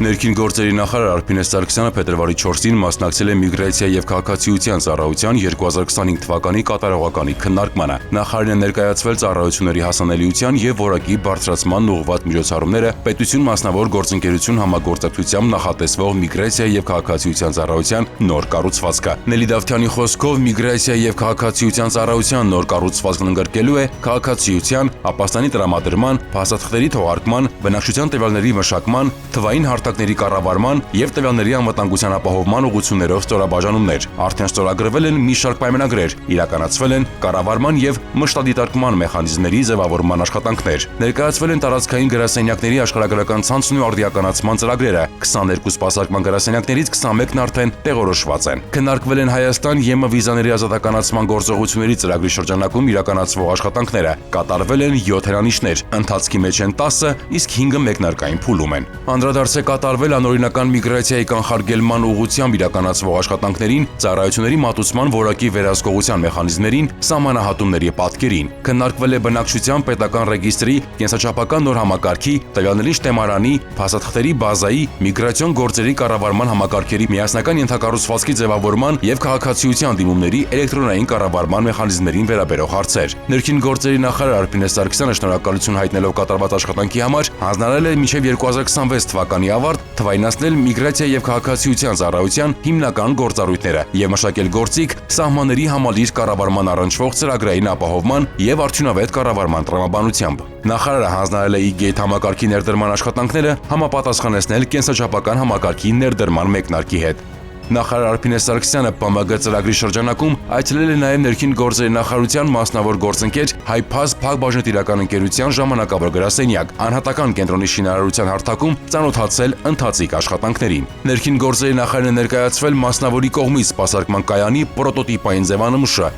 Ներքին գործերի նախարար Արփինե Սարգսյանը փետրվարի 4-ին մասնակցել է միգրացիա եւ քաղաքացիության ծառայության 2025 թվականի կատարողականի քննարկմանը։ Նախարարին է ներկայացվել ծառայությունների հասանելիության եւ որակի բարձրացման ուղղված միջոցառումները պետություն մասնավոր գործընկերություն համագործակցությամբ նախատեսվող միգրացիա եւ քաղաքացիության ծառայության նոր կառուցվածքը։ Նելի Դավթյանի խոսքով միգրացիա եւ քաղաքացիության ծառայության նոր կառուցվածքն ընդգրկելու է քաղաքացիության, ապաստանի տրամադրման, փաստաթղթերի թողարկման, բնակչության տվյալների մշակման, թվային հարթակների կառավարման եւ տվյալների անվտանգության ապահովման ուղղություններով ստորաբաժանումներ։ Արդեն ստորագրվել են մի շարք պայմանագրեր, իրականացվել են կառավարման եւ մշտադիտարկման մեխանիզմների ձևավորման աշխատանքներ։ Ներկայացվել են տարածքային գրասենյակների աշխարհագրական ցանցն ու արդիականացման ծրագրերը։ 22 սպասարկման գրասենյակներից 21-ն արդեն տեղորոշված են։ Քննարկվել են Հայաստան-ԵՄ վիզաների ազատականացման գործողությունների ծրագրի շրջանակում իրականացվող աշխատանքները։ Կատարվել են 7 հրանիշներ, ընթացքի մեջ են 10, իսկ 5-ը մեկնարկային փուլում են։ Անդրադարձ է կատարվել անօրինական միգրացիայի կանխարգելման ուղղությամբ իրականացվող աշխատանքներին, ծառայությունների մատուցման որակի վերահսկողության մեխանիզմներին, սահմանահատումների պատկերին։ Քննարկվել է բնակչության պետական ռեգիստրի, կենսաչափական նոր համակարգի, տվյալների շտեմարանի, փաստաթղթերի բազայի, միգրացիոն գործերի կառավարման համակարգերի միասնական ենթակառուցվածքի ձևավորման եւ քաղաքացիության դիմումների էլեկտրոնային կառավարման մեխանիզմներին վերաբերող հարցեր։ Ներքին գործերի նախարար Արփինե Սարգսյանը շնորհակալություն հայտնելով կատարված աշխատանքի համար հանձնարարել է մինչև 2026 թվականի ավարտ թվայնացնել միգրացիա եւ քաղաքացիության ծառայության հիմնական գործառույթները եւ մշակել գործիք սահմանների համալիր կառավարման առնչվող ծրագրային ապահովման եւ արդյունավետ կառավարման տրամաբանությամբ։ Նախարարը հանձնարարել է e-gate համակարգի ներդրման աշխատանքները համապատասխանեցնել կենսաչափական համակարգի ներդրման մեկնարկի հետ։ Նախարար Արփինե Սարգսյանը ՊՄԳ ծրագրի շրջանակում այցելել է նաև ներքին գործերի նախարարության մասնավոր գործընկեր Հայփազ փակbaşնետիրական ընկերության ժամանակավոր գրասենյակ, անհատական կենտրոնի շինարարության հարթակում ծանոթացել ընթացիկ աշխատանքներին։ Ներքին գործերի նախարարին ներկայացվել մասնավորի կողմից սպասարկման կայանի պրոտոտիպային ձևանմուշը։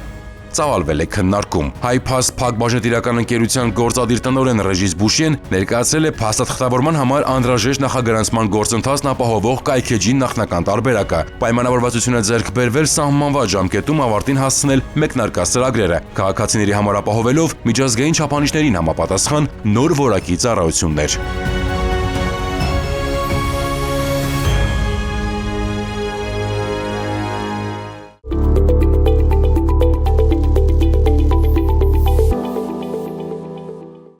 Ծավալվել է քննարկում։ Հայփազ փակbaşնետիրական ընկերության գործադիր տնօրեն Ռեժիս Բուշեն ներկայացրել է փաստաթղթավորման համար անհրաժեշտ նախագրանցման գործընթացն ապահովող կայքեջի նախնական տարբերակը։ Պայմանավորվածությունը ձեռք բերվել սահմանված ժամկետում ավարտին հասցնել մեկնարկած ծրագրերը, քաղաքացիների համար ապահովելով միջազգային չափանիշներին համապատասխան նոր որակի ծառայություններ։